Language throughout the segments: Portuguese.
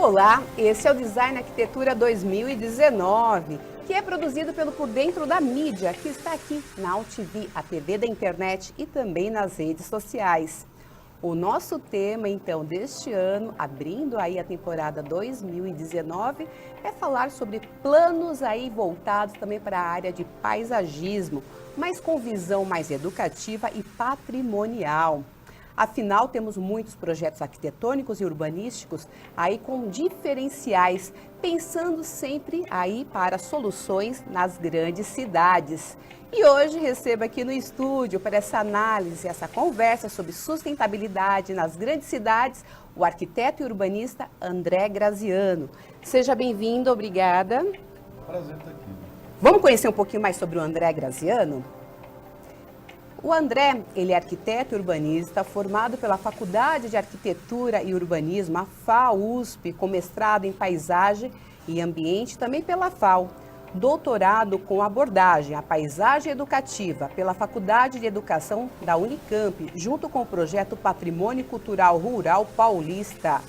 Olá, esse é o Design Arquitetura 2019, que é produzido pelo Por Dentro da Mídia, que está aqui na UTV, a TV da internet e também nas redes sociais. O nosso tema, então, deste ano, abrindo aí a temporada 2019, é falar sobre planos aí voltados também para a área de paisagismo, mas com visão mais educativa e patrimonial. Afinal, temos muitos projetos arquitetônicos e urbanísticos aí com diferenciais, pensando sempre aí para soluções nas grandes cidades. E hoje recebo aqui no estúdio para essa análise, essa conversa sobre sustentabilidade nas grandes cidades, o arquiteto e urbanista André Graziano. Seja bem-vindo, obrigada. Prazer estar aqui. Vamos conhecer um pouquinho mais sobre o André Graziano? O André, ele é arquiteto e urbanista, formado pela Faculdade de Arquitetura e Urbanismo, a FAUSP, com mestrado em Paisagem e Ambiente, também pela FAO. Doutorado com abordagem à paisagem educativa pela Faculdade de Educação da Unicamp, junto com o projeto Patrimônio Cultural Rural Paulista.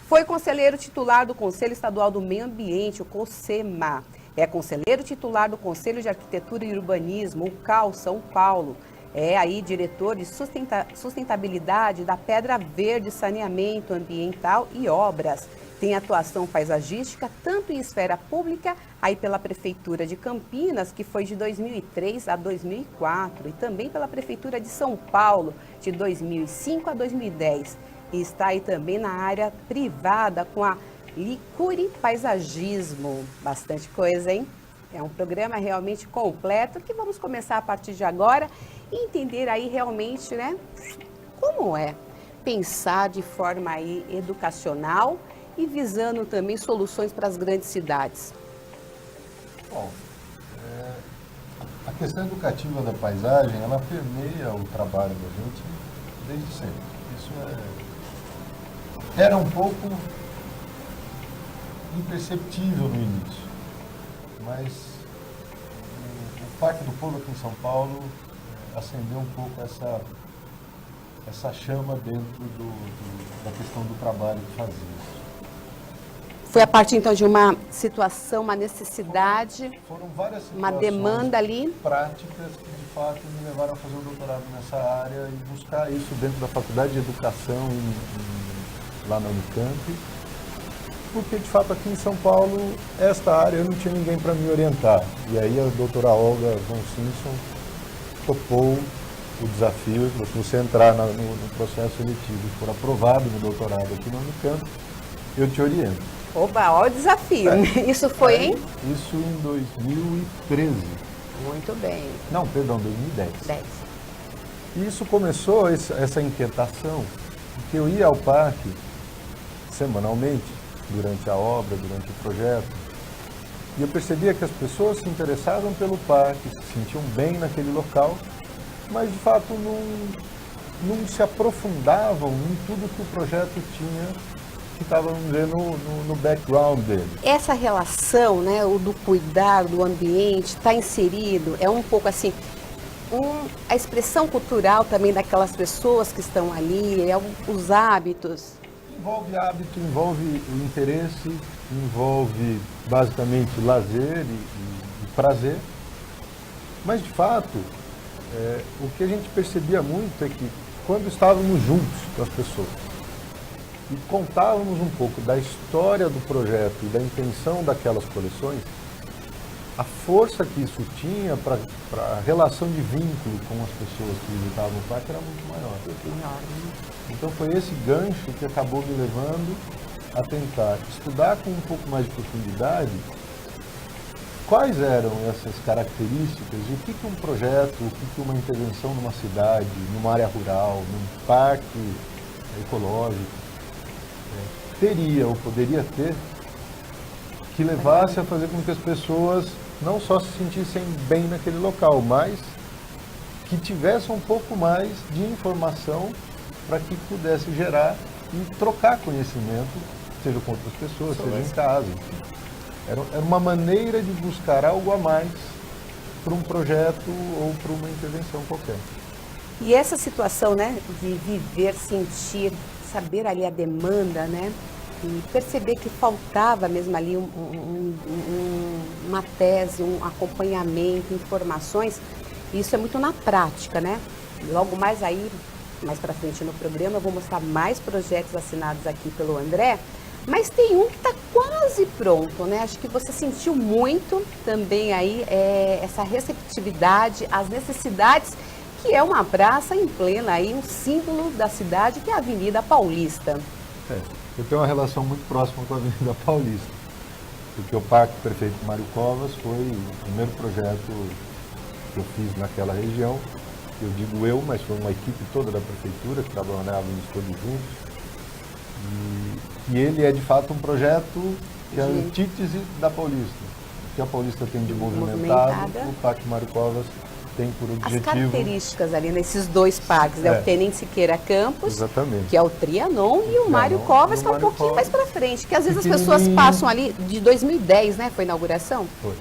Foi conselheiro titular do Conselho Estadual do Meio Ambiente, o COSEMA. É conselheiro titular do Conselho de Arquitetura e Urbanismo, o CAL, São Paulo. É aí diretor de sustentabilidade da Pedra Verde, Saneamento Ambiental e Obras. Tem atuação paisagística tanto em esfera pública, aí pela Prefeitura de Campinas, que foi de 2003 a 2004, e também pela Prefeitura de São Paulo, de 2005 a 2010. E está aí também na área privada com a Licuri Paisagismo. Bastante coisa, hein? É um programa realmente completo que vamos começar a partir de agora e entender aí realmente, né, como é pensar de forma aí educacional e visando também soluções para as grandes cidades. Bom, a questão educativa da paisagem, ela permeia o trabalho da gente desde sempre. Isso era um pouco imperceptível no início, mas o Parque do Povo aqui em São Paulo acendeu um pouco essa chama dentro da questão do trabalho de fazer isso. Foi a partir então de uma situação, uma necessidade, foram várias uma demanda ali? Práticas que de fato me levaram a fazer um doutorado nessa área e buscar isso dentro da Faculdade de Educação lá na Unicamp. Porque, de fato, aqui em São Paulo, esta área eu não tinha ninguém para me orientar. E aí a doutora Olga von Simpson topou o desafio de você entrar no processo seletivo e for aprovado no doutorado aqui na Unicamp, eu te oriento. Oba, olha o desafio. Isso foi em? Isso em 2013. Muito bem. Não, perdão, 2010. 10. E isso começou, essa inquietação, porque eu ia ao parque semanalmente, durante a obra, durante o projeto, e eu percebia que as pessoas se interessavam pelo parque, se sentiam bem naquele local, mas de fato não se aprofundavam em tudo que o projeto tinha, que estava, vamos dizer, no background dele. Essa relação, né, o do cuidar do ambiente, está inserido, é um pouco assim, a expressão cultural também daquelas pessoas que estão ali, os hábitos. Envolve hábito, envolve o interesse, envolve basicamente lazer e prazer. Mas, de fato, o que a gente percebia muito é que quando estávamos juntos com as pessoas e contávamos um pouco da história do projeto e da intenção daquelas coleções, a força que isso tinha para a relação de vínculo com as pessoas que visitavam o parque era muito maior. Então foi esse gancho que acabou me levando a tentar estudar com um pouco mais de profundidade quais eram essas características e o que um projeto, o que uma intervenção numa cidade, numa área rural, num parque ecológico teria ou poderia ter que levasse a fazer com que as pessoas não só se sentissem bem naquele local, mas que tivessem um pouco mais de informação para que pudesse gerar e trocar conhecimento, seja com outras pessoas, seja em casa. Era uma maneira de buscar algo a mais para um projeto ou para uma intervenção qualquer. E essa situação, né, de viver, sentir, saber ali a demanda, né, e perceber que faltava mesmo ali uma tese, um acompanhamento, informações. E isso é muito na prática, né? Logo mais aí, mais para frente no programa, eu vou mostrar mais projetos assinados aqui pelo André, mas tem um que está quase pronto, né? Acho que você sentiu muito também aí essa receptividade às necessidades, que é uma praça em plena aí, um símbolo da cidade, que é a Avenida Paulista. Eu tenho uma relação muito próxima com a Avenida Paulista, porque o Parque Prefeito Mário Covas foi o primeiro projeto que eu fiz naquela região. Eu digo eu, mas foi uma equipe toda da prefeitura que trabalhávamos todos juntos. E ele é de fato um projeto que é a antítese da Paulista. O que a Paulista tem de movimentada, o Parque Mário Covas tem por objetivo... As características ali nesses dois parques, o Tenente Siqueira Campos, exatamente, que é o Trianon, e o Mário Covas, que é um pouquinho mais para frente, que às vezes as pessoas passam ali, de 2010, né, foi a inauguração? Foi.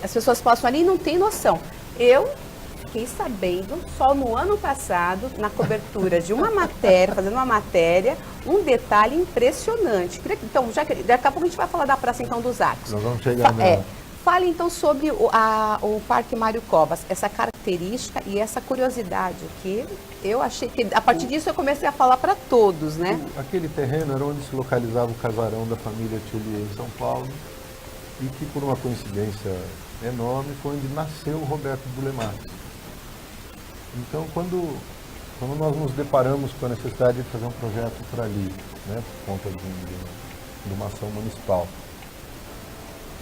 As pessoas passam ali e não têm noção. Eu fiquei sabendo, só no ano passado, na cobertura de uma matéria, fazendo uma matéria, um detalhe impressionante. Então, daqui a pouco a gente vai falar da Praça então dos Arcos. Nós vamos chegar nela. Fale então sobre o Parque Mário Covas, essa característica e essa curiosidade que eu achei que, a partir disso eu comecei a falar para todos, né? Aquele terreno era onde se localizava o casarão da família Thielier em São Paulo, e que por uma coincidência enorme foi onde nasceu o Roberto Bulemarx. Então, quando nós nos deparamos com a necessidade de fazer um projeto por ali, né, por conta de uma ação municipal,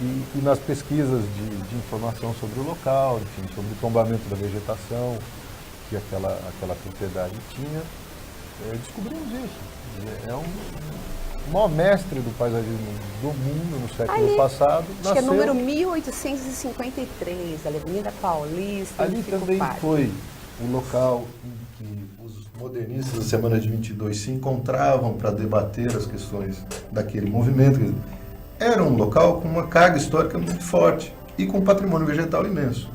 e nas pesquisas de informação sobre o local, enfim, sobre o tombamento da vegetação que aquela propriedade tinha, descobrimos isso. É o maior mestre do paisagismo do mundo no século passado. Acho que é número 1853, Avenida Paulista. Ali também foi o local em que os modernistas da Semana de 22 se encontravam para debater as questões daquele movimento. Era um local com uma carga histórica muito forte e com um patrimônio vegetal imenso.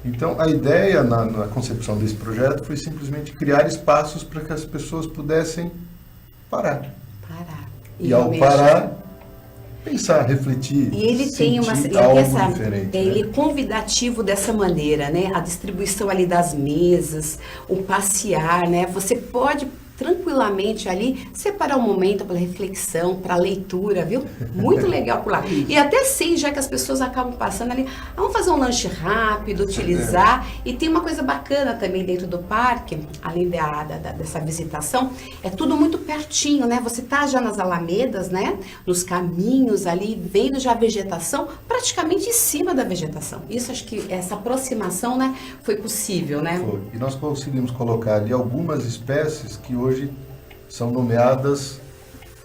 Então, a ideia na concepção desse projeto foi simplesmente criar espaços para que as pessoas pudessem parar. E ao parar, pensar, refletir. E ele tem algo diferente. Ele é convidativo dessa maneira, né? A distribuição ali das mesas, o passear, né? Você pode tranquilamente ali separar um momento para reflexão, para leitura, viu? Muito legal por lá. E até sim, já que as pessoas acabam passando ali, vamos fazer um lanche rápido, utilizar. E tem uma coisa bacana também dentro do parque, além dessa visitação, é tudo muito pertinho, né? Você tá já nas alamedas, né? Nos caminhos ali, vendo já a vegetação, praticamente em cima da vegetação. Isso, acho que essa aproximação, né, foi possível, né? Foi. E nós conseguimos colocar ali algumas espécies que hoje são nomeadas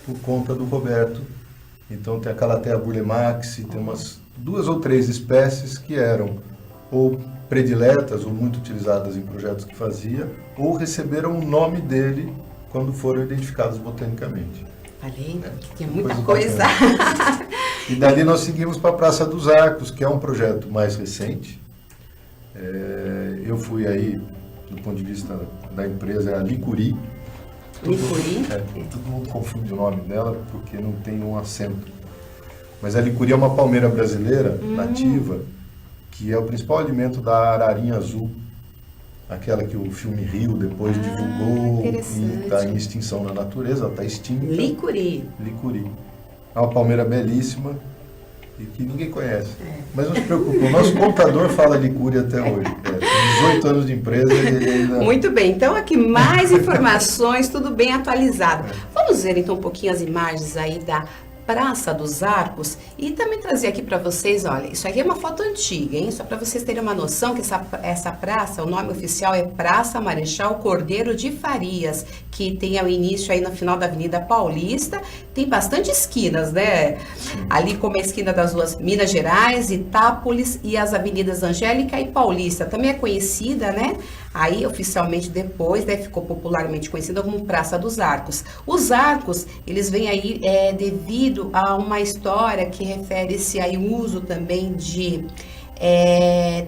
por conta do Roberto. Então tem a Calathea burlemaxi, tem umas 2 ou 3 espécies que eram ou prediletas ou muito utilizadas em projetos que fazia, ou receberam o nome dele quando foram identificados botanicamente. Falei que tinha muita coisa. E dali nós seguimos para a Praça dos Arcos, que é um projeto mais recente. Eu fui aí, do ponto de vista da empresa, a Licuri. Todo mundo confunde o nome dela porque não tem um acento. Mas a licuri é uma palmeira brasileira nativa, que é o principal alimento da ararinha azul. Aquela que o filme Rio depois divulgou e está em extinção na natureza, ela está extinta. Licuri. É uma palmeira belíssima e que ninguém conhece. Mas não se preocupe, o nosso contador fala licuri até hoje. 18 anos de empresa e ele ainda... Muito bem, então aqui mais informações, tudo bem atualizado. Vamos ver então um pouquinho as imagens aí da Praça dos Arcos e também trazer aqui para vocês, olha, isso aqui é uma foto antiga, hein? Só para vocês terem uma noção que essa praça, o nome oficial é Praça Marechal Cordeiro de Farias, que tem o início aí no final da Avenida Paulista, tem bastante esquinas, né? Ali como a esquina das ruas Minas Gerais, Itápolis e as avenidas Angélica e Paulista, também é conhecida, né? Aí, oficialmente, depois, né, ficou popularmente conhecida como Praça dos Arcos. Os arcos, eles vêm aí devido a uma história que refere-se ao uso também de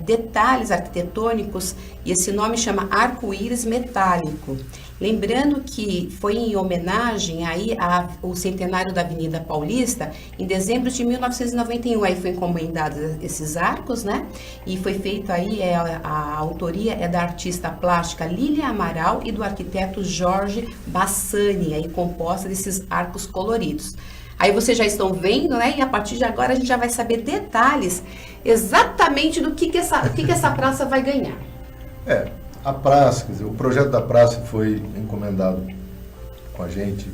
detalhes arquitetônicos, e esse nome chama arco-íris metálico. Lembrando que foi em homenagem aí ao centenário da Avenida Paulista, em dezembro de 1991, aí foi encomendado esses arcos, né? E foi feito aí, a autoria é da artista plástica Lília Amaral e do arquiteto Jorge Bassani, aí composta desses arcos coloridos. Aí vocês já estão vendo, né? E a partir de agora a gente já vai saber detalhes exatamente do que essa praça vai ganhar. A praça, quer dizer, o projeto da praça foi encomendado com a gente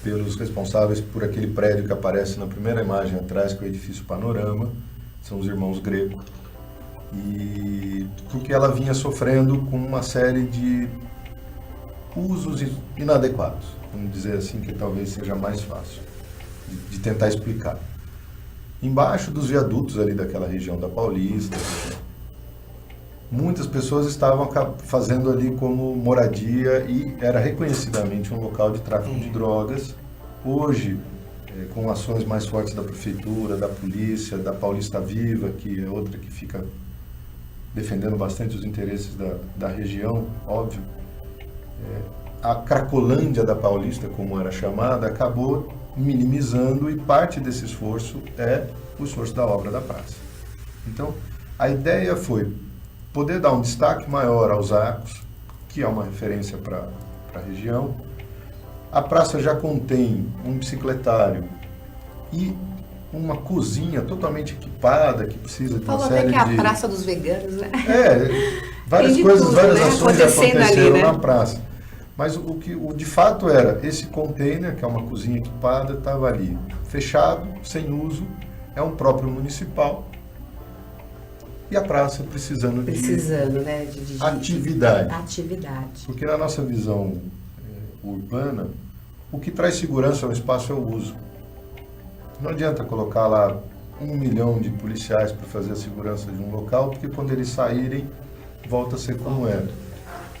pelos responsáveis por aquele prédio que aparece na primeira imagem atrás, que é o edifício Panorama, são os irmãos Greco, e porque ela vinha sofrendo com uma série de usos inadequados, vamos dizer assim, que talvez seja mais fácil de tentar explicar. Embaixo dos viadutos ali daquela região da Paulista, muitas pessoas estavam fazendo ali como moradia e era reconhecidamente um local de tráfico de drogas. Hoje, com ações mais fortes da prefeitura, da polícia, da Paulista Viva, que é outra que fica defendendo bastante os interesses da região, óbvio, a Cracolândia da Paulista, como era chamada, acabou minimizando, e parte desse esforço é o esforço da obra da praça. Então, a ideia foi poder dar um destaque maior aos arcos, que é uma referência para a região. A praça já contém um bicicletário e uma cozinha totalmente equipada, que precisa de uma Falou série até que de... é a praça dos veganos, né? Várias Tem de coisas, tudo, várias né? ações já aconteceram ali, né? na praça. Mas o de fato era, esse container, que é uma cozinha equipada, estava ali fechado, sem uso, é um próprio municipal, e a praça precisando né, de atividade. Porque na nossa visão urbana, o que traz segurança ao espaço é o uso. Não adianta colocar lá 1 milhão de policiais para fazer a segurança de um local, porque quando eles saírem, volta a ser como era.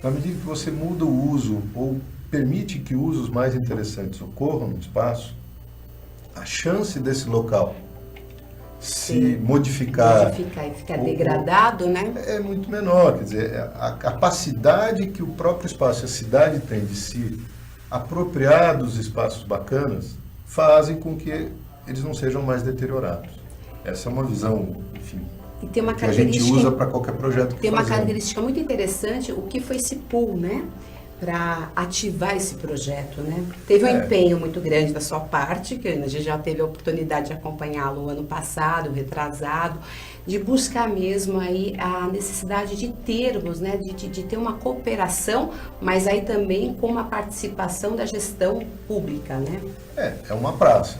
Na medida que você muda o uso ou permite que usos mais interessantes ocorram no espaço, a chance desse local se modificar e ficar degradado, né? É muito menor. Quer dizer, a capacidade que o próprio espaço, a cidade tem de se apropriar dos espaços bacanas, fazem com que eles não sejam mais deteriorados. Essa é uma visão, enfim, e tem uma que a gente usa para qualquer projeto que tem uma fazemos. característica muito interessante, o que foi esse pool, né? Para ativar esse projeto, né? Teve um empenho muito grande da sua parte, que a gente já teve a oportunidade de acompanhá-lo ano passado, retrasado, de buscar mesmo aí a necessidade de termos, né? De ter uma cooperação, mas aí também com uma participação da gestão pública, né? É uma praça,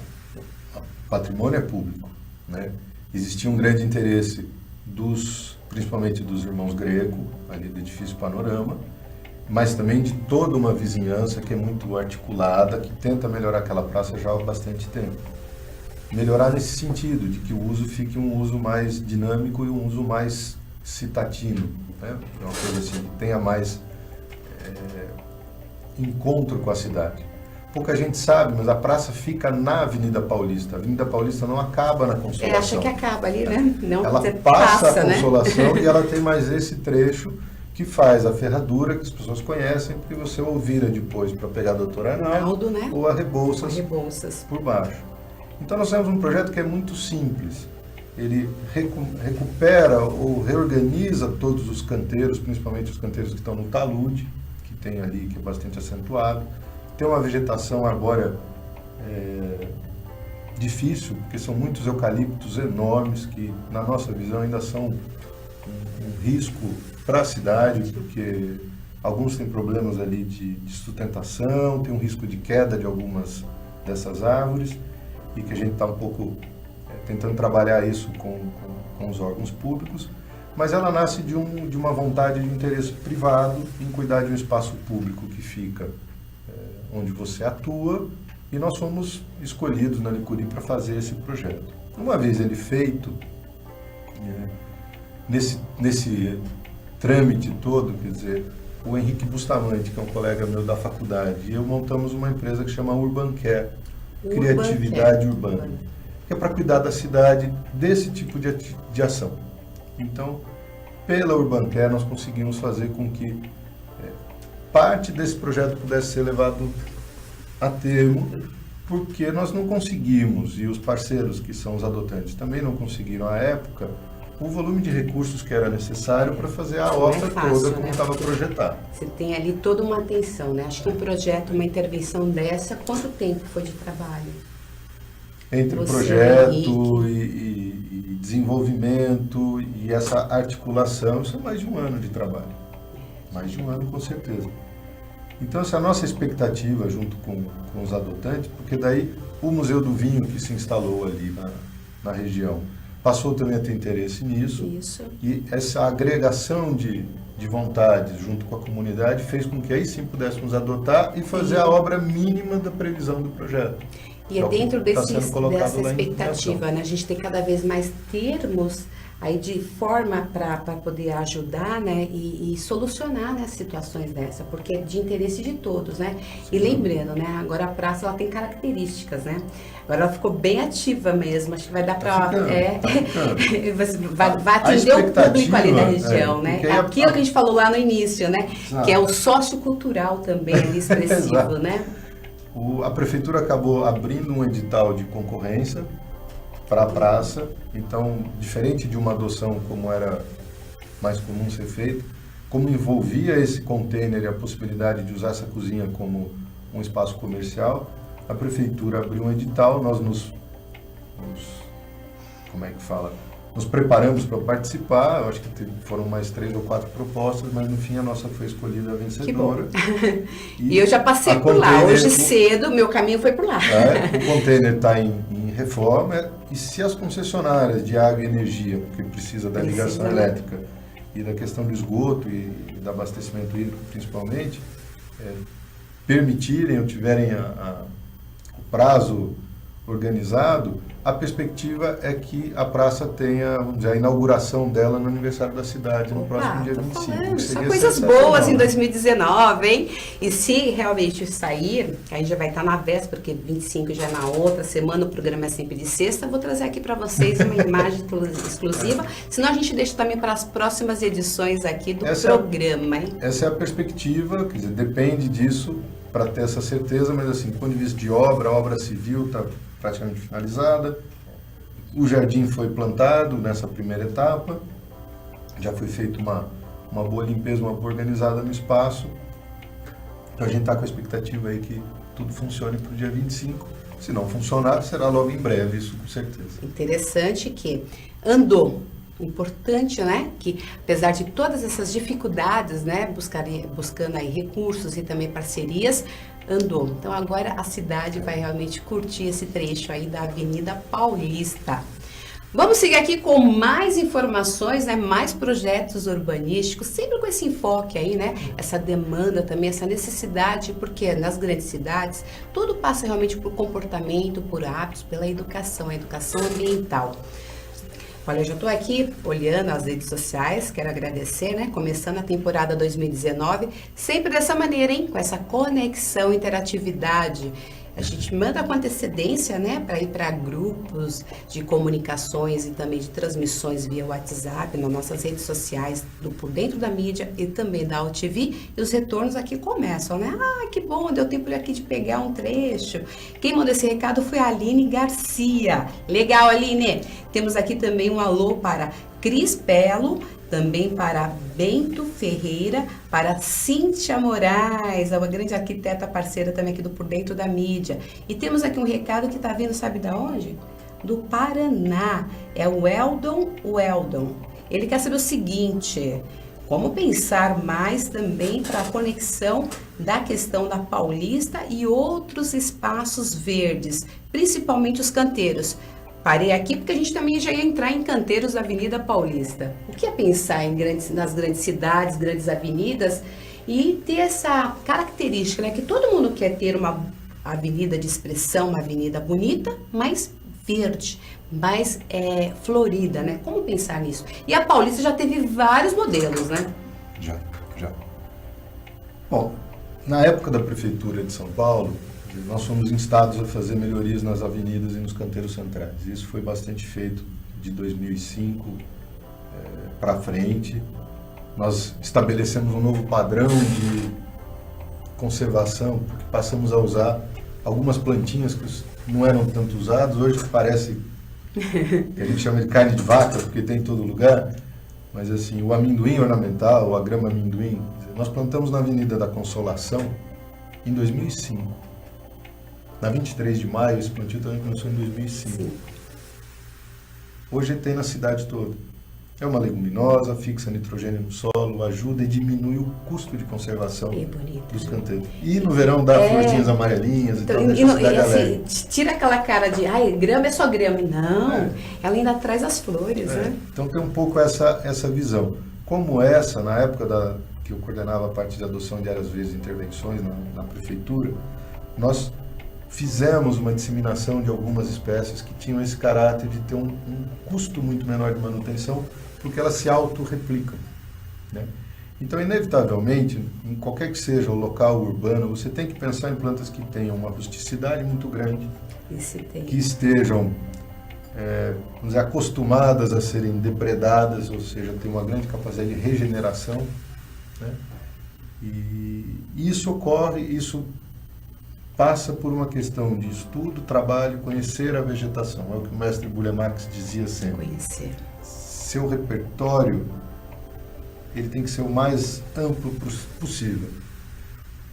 o patrimônio é público, né? Existia um grande interesse principalmente dos irmãos Greco, ali do edifício Panorama, mas também de toda uma vizinhança que é muito articulada, que tenta melhorar aquela praça já há bastante tempo. Melhorar nesse sentido, de que o uso fique um uso mais dinâmico e um uso mais citadino, né? Uma coisa assim, que tenha mais encontro com a cidade. Pouca gente sabe, mas a praça fica na Avenida Paulista. A Avenida Paulista não acaba na Consolação. Acha que acaba ali, né? Não, ela passa a Consolação, né? E ela tem mais esse trecho que faz a ferradura, que as pessoas conhecem, porque você ou vira depois para pegar a Doutora Arnaldo, né? ou a Rebouças por baixo. Então nós temos um projeto que é muito simples. Ele recupera ou reorganiza todos os canteiros, principalmente os canteiros que estão no talude, que tem ali, que é bastante acentuado. Tem uma vegetação arbórea difícil, porque são muitos eucaliptos enormes, que na nossa visão ainda são um risco para a cidade, porque alguns têm problemas ali de sustentação, tem um risco de queda de algumas dessas árvores, e que a gente está um pouco tentando trabalhar isso com os órgãos públicos, mas ela nasce de uma vontade de interesse privado em cuidar de um espaço público que fica onde você atua, e nós fomos escolhidos na Licuri para fazer esse projeto. Uma vez ele feito, nesse trâmite todo, quer dizer, o Henrique Bustamante, que é um colega meu da faculdade, e eu montamos uma empresa que chama UrbanCare, Criatividade Urbana, que é para cuidar da cidade desse tipo de ação. Então, pela Urbancare, nós conseguimos fazer com que parte desse projeto pudesse ser levado a termo, porque nós não conseguimos, e os parceiros, que são os adotantes, também não conseguiram, à época, o volume de recursos que era necessário para fazer a obra toda como estava projetado. Você tem ali toda uma atenção, né? Acho que um projeto, uma intervenção dessa, quanto tempo foi de trabalho? Entre o projeto e desenvolvimento e essa articulação, isso é mais de um ano de trabalho. Mais de um ano, com certeza. Então, essa é a nossa expectativa junto com os adotantes, porque daí o Museu do Vinho, que se instalou ali na região, passou também a ter interesse nisso. Isso. E essa agregação de vontades junto com a comunidade fez com que aí sim pudéssemos adotar e fazer a obra mínima da previsão do projeto. E é dentro dessa expectativa, né? A gente tem cada vez mais termos aí de forma para poder ajudar, né, e solucionar, né, situações dessa, porque é de interesse de todos, né? Sim. E lembrando, né, agora a praça ela tem características, né? Agora ela ficou bem ativa mesmo, acho que vai dar para vai atender o público ali da região, né? Aquilo que a gente falou lá no início, né? Exato. Que é o sociocultural também ali expressivo, né? A prefeitura acabou abrindo um edital de concorrência para a praça, então, diferente de uma adoção como era mais comum ser feito, como envolvia esse container e a possibilidade de usar essa cozinha como um espaço comercial, a prefeitura abriu um edital, nós nos preparamos para participar, eu acho que foram mais 3 ou 4 propostas, mas no fim a nossa foi escolhida a vencedora. E eu já passei por lá, hoje cedo, meu caminho foi por lá. O container está em reforma, e se as concessionárias de água e energia, porque precisa da ligação elétrica e da questão do esgoto e do abastecimento hídrico principalmente, permitirem ou tiverem o prazo organizado, a perspectiva é que a praça tenha, vamos dizer, a inauguração dela no aniversário da cidade, no próximo dia 25. São coisas boas em 2019, hein? E se realmente sair, que aí já vai estar na véspera, porque 25 já é na outra semana, o programa é sempre de sexta, vou trazer aqui para vocês uma imagem exclusiva, senão a gente deixa também para as próximas edições aqui do programa, hein? Essa é a perspectiva, quer dizer, depende disso para ter essa certeza, mas assim, do ponto de vista de obra, a obra civil está praticamente finalizada. O jardim foi plantado nessa primeira etapa, já foi feita uma boa limpeza, uma boa organizada no espaço. Então a gente está com a expectativa aí que tudo funcione para o dia 25. Se não funcionar, será logo em breve, isso com certeza. Interessante que andou. Importante, né, que apesar de todas essas dificuldades, né, buscando aí recursos e também parcerias, andou. Então agora a cidade vai realmente curtir esse trecho aí da Avenida Paulista. Vamos seguir aqui com mais informações, né, mais projetos urbanísticos, sempre com esse enfoque aí, né, essa demanda também, essa necessidade, porque nas grandes cidades tudo passa realmente por comportamento, por hábitos, pela educação, a educação ambiental. Olha, eu já estou aqui olhando as redes sociais, quero agradecer, né? Começando a temporada 2019, sempre dessa maneira, hein? Com essa conexão, interatividade. A gente manda com antecedência, né? Para ir para grupos de comunicações e também de transmissões via WhatsApp, nas nossas redes sociais, Por Dentro da Mídia e também da UTV. E os retornos aqui começam, né? Ah, que bom, deu tempo aqui de pegar um trecho. Quem mandou esse recado foi a Aline Garcia. Legal, Aline! Temos aqui também um alô para Cris Pelo, também para Bento Ferreira, para Cíntia Moraes, uma grande arquiteta parceira também aqui do Por Dentro da Mídia. E temos aqui um recado que está vindo, sabe de onde? Do Paraná. É o Eldon. Ele quer saber o seguinte: como pensar mais também para a conexão da questão da Paulista e outros espaços verdes, principalmente os canteiros. Parei aqui porque a gente também já ia entrar em canteiros da Avenida Paulista. O que é pensar nas grandes cidades, grandes avenidas e ter essa característica, né? Que todo mundo quer ter uma avenida de expressão, uma avenida bonita, mas verde, mais florida, né? Como pensar nisso? E a Paulista já teve vários modelos, né? Já. Bom, na época da Prefeitura de São Paulo, nós fomos instados a fazer melhorias nas avenidas e nos canteiros centrais. Isso foi bastante feito de 2005 para frente. Nós estabelecemos um novo padrão de conservação, porque passamos a usar algumas plantinhas que não eram tanto usadas, hoje parece que a gente chama de carne de vaca, porque tem em todo lugar, mas assim, o amendoim ornamental, a grama amendoim, nós plantamos na Avenida da Consolação em 2005. Na 23 de maio, esse plantio também começou em 2005. Sim. Hoje tem na cidade toda. É uma leguminosa, fixa nitrogênio no solo, ajuda e diminui o custo de conservação dos canteiros. E no verão dá florzinhas amarelinhas e tal, deixa a cidade alegre. Tira aquela cara de, grama é só grama. Não, ela ainda traz as flores, né? Então tem um pouco essa visão. Como essa, na época que eu coordenava a parte de adoção de áreas verdes e intervenções na prefeitura, nós fizemos uma disseminação de algumas espécies que tinham esse caráter de ter um custo muito menor de manutenção, porque elas se autorreplicam, né? Então, inevitavelmente, em qualquer que seja o local urbano, você tem que pensar em plantas que tenham uma rusticidade muito grande, que estejam vamos dizer, acostumadas a serem depredadas, ou seja, tem uma grande capacidade de regeneração, né? E isso passa por uma questão de estudo, trabalho, conhecer a vegetação. É o que o mestre Burle Marx dizia sempre. Conhecer. Seu repertório, ele tem que ser o mais amplo possível.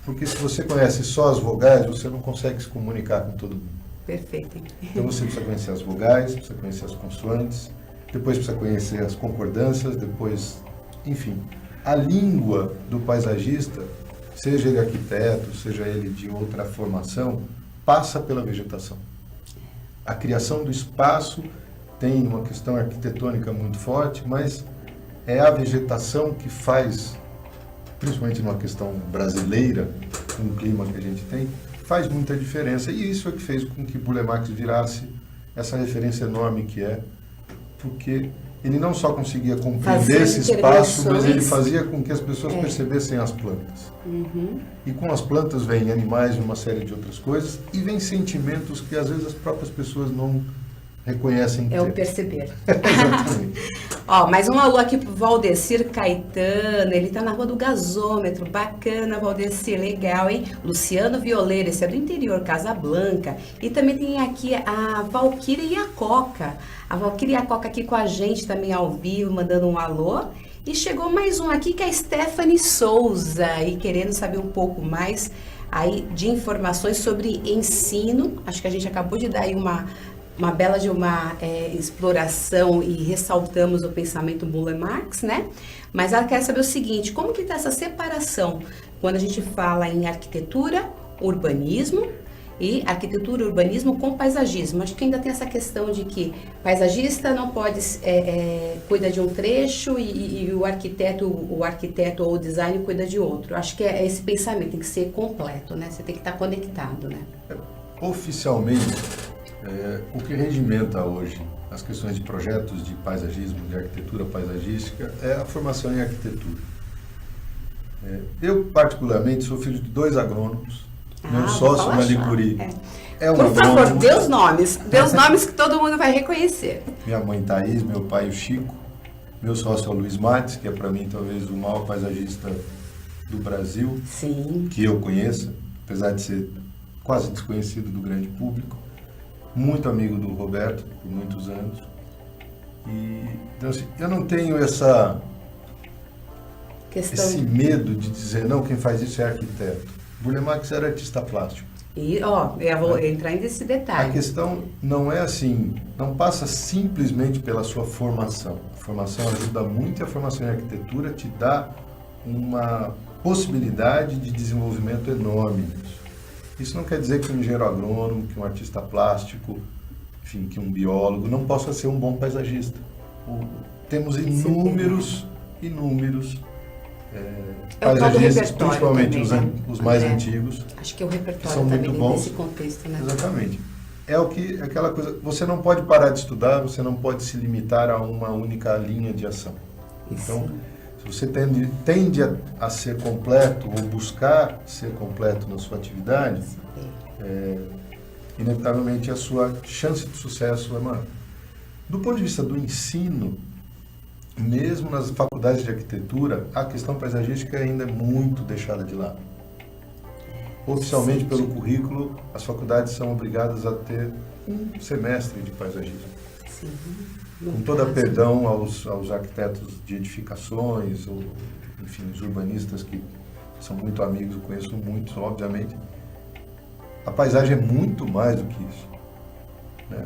Porque se você conhece só as vogais, você não consegue se comunicar com todo mundo. Perfeito. Então você precisa conhecer as vogais, precisa conhecer as consoantes, depois precisa conhecer as concordâncias, depois, enfim. A língua do paisagista, seja ele arquiteto, seja ele de outra formação, passa pela vegetação. A criação do espaço tem uma questão arquitetônica muito forte, mas é a vegetação que faz, principalmente numa questão brasileira, com o clima que a gente tem, faz muita diferença. E isso é que fez com que Burle Marx virasse essa referência enorme que é, porque ele não só conseguia compreender esse espaço, mas ele fazia com que as pessoas percebessem as plantas. Uhum. E com as plantas vêm animais e uma série de outras coisas, e vêm sentimentos que às vezes as próprias pessoas não reconhecem. É o perceber. Exatamente. Ó, mais um alô aqui pro Valdecir Caetano, ele tá na Rua do Gasômetro, bacana, Valdecir, legal, hein? Luciano Violeiro, esse é do interior, Casa Blanca. E também tem aqui a Valquíria e a Coca. A Valquíria e a Coca aqui com a gente também ao vivo, mandando um alô. E chegou mais um aqui que é a Stephanie Souza, e querendo saber um pouco mais aí de informações sobre ensino. Acho que a gente acabou de dar aí uma bela de uma exploração e ressaltamos o pensamento Burle Marx, né? Mas ela quer saber o seguinte, como que está essa separação quando a gente fala em arquitetura, urbanismo e arquitetura, urbanismo com paisagismo? Acho que ainda tem essa questão de que paisagista não pode cuida de um trecho e o arquiteto ou o design cuida de outro. Acho que é esse pensamento, tem que ser completo, né? Você tem que estar conectado, né? Oficialmente, o que regimenta hoje as questões de projetos de paisagismo, de arquitetura paisagística, é a formação em arquitetura. Eu, particularmente, sou filho de 2 agrônomos. Meu sócio, Malicuri, é um Por favor, agrônomo. dê os nomes que todo mundo vai reconhecer. Minha mãe Thaís, meu pai o Chico, meu sócio é o Luiz Mates, que é para mim talvez o maior paisagista do Brasil, Sim. que eu conheça, apesar de ser quase desconhecido do grande público. Muito amigo do Roberto, por muitos anos. Então, assim, eu não tenho esse medo de dizer, não, quem faz isso é arquiteto. Burle Marx era artista plástico. E, eu vou entrar nesse detalhe. A questão não é assim, não passa simplesmente pela sua formação. A formação ajuda muito e a formação em arquitetura te dá uma possibilidade de desenvolvimento enorme nisso. Isso não quer dizer que um engenheiro agrônomo, que um artista plástico, enfim, que um biólogo não possa ser um bom paisagista. Temos inúmeros paisagistas, principalmente também, os mais antigos. Acho que o repertório são também muito bons. nesse contexto, né? Exatamente. Aquela coisa, você não pode parar de estudar, você não pode se limitar a uma única linha de ação. Então, se você tende a ser completo ou buscar ser completo na sua atividade, inevitavelmente a sua chance de sucesso é maior. Do ponto de vista do ensino, mesmo nas faculdades de arquitetura, a questão paisagística ainda é muito deixada de lado. Oficialmente, pelo currículo, as faculdades são obrigadas a ter um semestre de paisagismo. Sim. Com toda perdão aos arquitetos de edificações, ou, enfim, os urbanistas que são muito amigos, eu conheço muitos, obviamente. A paisagem é muito mais do que isso, né?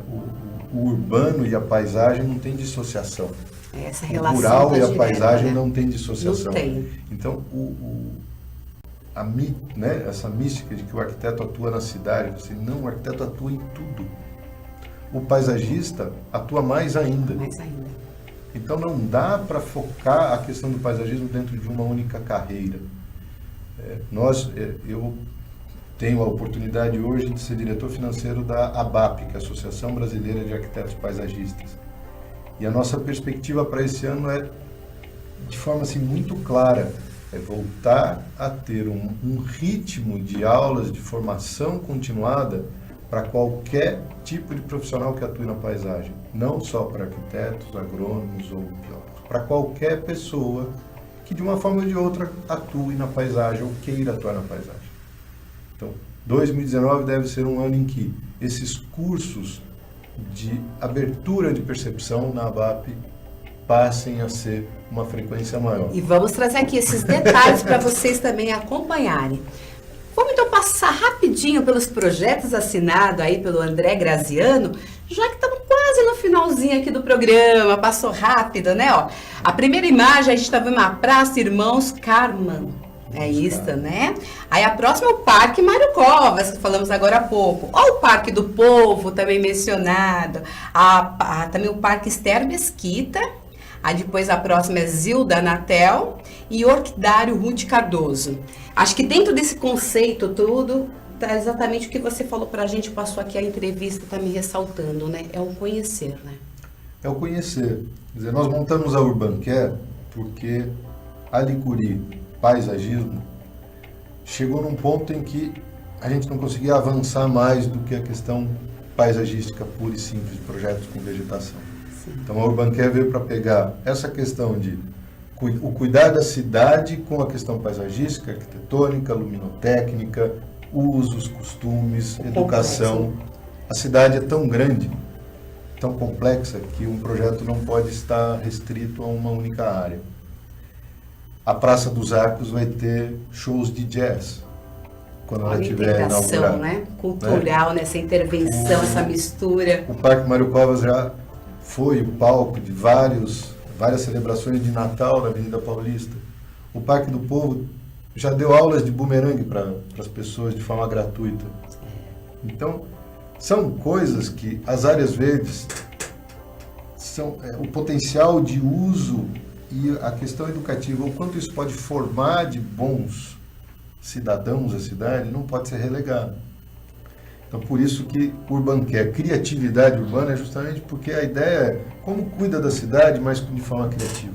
O urbano e a paisagem não tem dissociação. Essa O relação rural tá e a direta, paisagem né? não tem dissociação. Não tem. Então, né, essa mística de que o arquiteto atua na cidade, assim, não, o arquiteto atua em tudo. O paisagista atua mais ainda. Mais ainda. Então não dá para focar a questão do paisagismo dentro de uma única carreira. Eu tenho a oportunidade hoje de ser diretor financeiro da ABAP, que é a Associação Brasileira de Arquitetos Paisagistas. E a nossa perspectiva para esse ano é, de forma assim, muito clara, é voltar a ter um ritmo de aulas de formação continuada para qualquer tipo de profissional que atue na paisagem. Não só para arquitetos, agrônomos ou biólogos, para qualquer pessoa que de uma forma ou de outra atue na paisagem ou queira atuar na paisagem. Então, 2019 deve ser um ano em que esses cursos de abertura de percepção na ABAP passem a ser uma frequência maior. E vamos trazer aqui esses detalhes para vocês também acompanharem. Vamos então passar rapidinho pelos projetos assinados aí pelo André Graziano, já que estamos quase no finalzinho aqui do programa, passou rápido, né? Ó, a primeira imagem, a gente está vendo a Praça Irmãos Carman, é isso, né? Aí a próxima é o Parque Mário Covas, que falamos agora há pouco. Ó, o Parque do Povo, também mencionado. Também o Parque Esther Mesquita. Aí depois a próxima é Zilda Anatel e Orquidário Ruth Cardoso. Acho que dentro desse conceito tudo, tá exatamente o que você falou pra gente, passou aqui a entrevista, tá me ressaltando, né? É o conhecer, né? É o conhecer. Quer dizer, nós montamos a Urbancare porque a Licuri Paisagismo chegou num ponto em que a gente não conseguia avançar mais do que a questão paisagística pura e simples, de projetos com vegetação. Sim. Então a Urbancare veio para pegar essa questão de o cuidar da cidade com a questão paisagística, arquitetônica, luminotécnica, usos, costumes, educação. A cidade é tão grande, tão complexa, que um projeto não pode estar restrito a uma única área. A Praça dos Arcos vai ter shows de jazz quando ela estiver inaugurada, né? Cultural, né? Essa intervenção, essa mistura. O Parque Mário Covas já foi o palco de várias celebrações de Natal na Avenida Paulista. O Parque do Povo já deu aulas de bumerangue para as pessoas de forma gratuita. Então, são coisas que as áreas verdes são o potencial de uso e a questão educativa, o quanto isso pode formar de bons cidadãos a cidade, não pode ser relegado. Então, por isso que Urbancare, criatividade urbana, é justamente porque a ideia é como cuida da cidade, mas de forma criativa.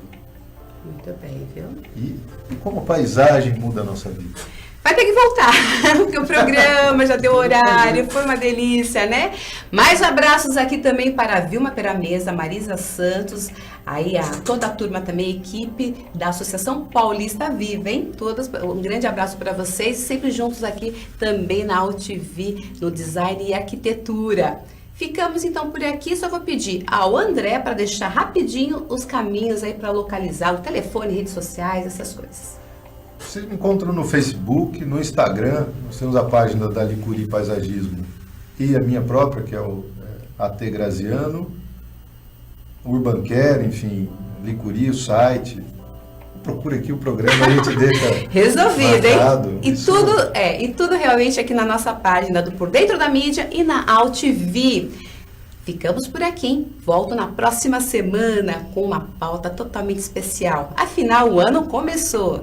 Muito bem, viu? E como a paisagem muda a nossa vida. Vai ter que voltar, porque o programa já deu horário, foi uma delícia, né? Mais abraços aqui também para a Vilma Peramesa, Marisa Santos, aí toda a turma também, a equipe da Associação Paulista Viva, hein? Todas, um grande abraço para vocês, sempre juntos aqui também na AltV, no Design e Arquitetura. Ficamos então por aqui, só vou pedir ao André para deixar rapidinho os caminhos aí para localizar, o telefone, redes sociais, essas coisas. Vocês me encontram no Facebook, no Instagram, nós temos a página da Licuri Paisagismo e a minha própria, que é o AT Graziano, Urbancare, enfim, Licuri, o site. Procura aqui o programa, a gente deixa resolvido, marcado. Hein? E tudo realmente aqui na nossa página do Por Dentro da Mídia e na AltV. Ficamos por aqui, hein? Volto na próxima semana com uma pauta totalmente especial. Afinal, o ano começou.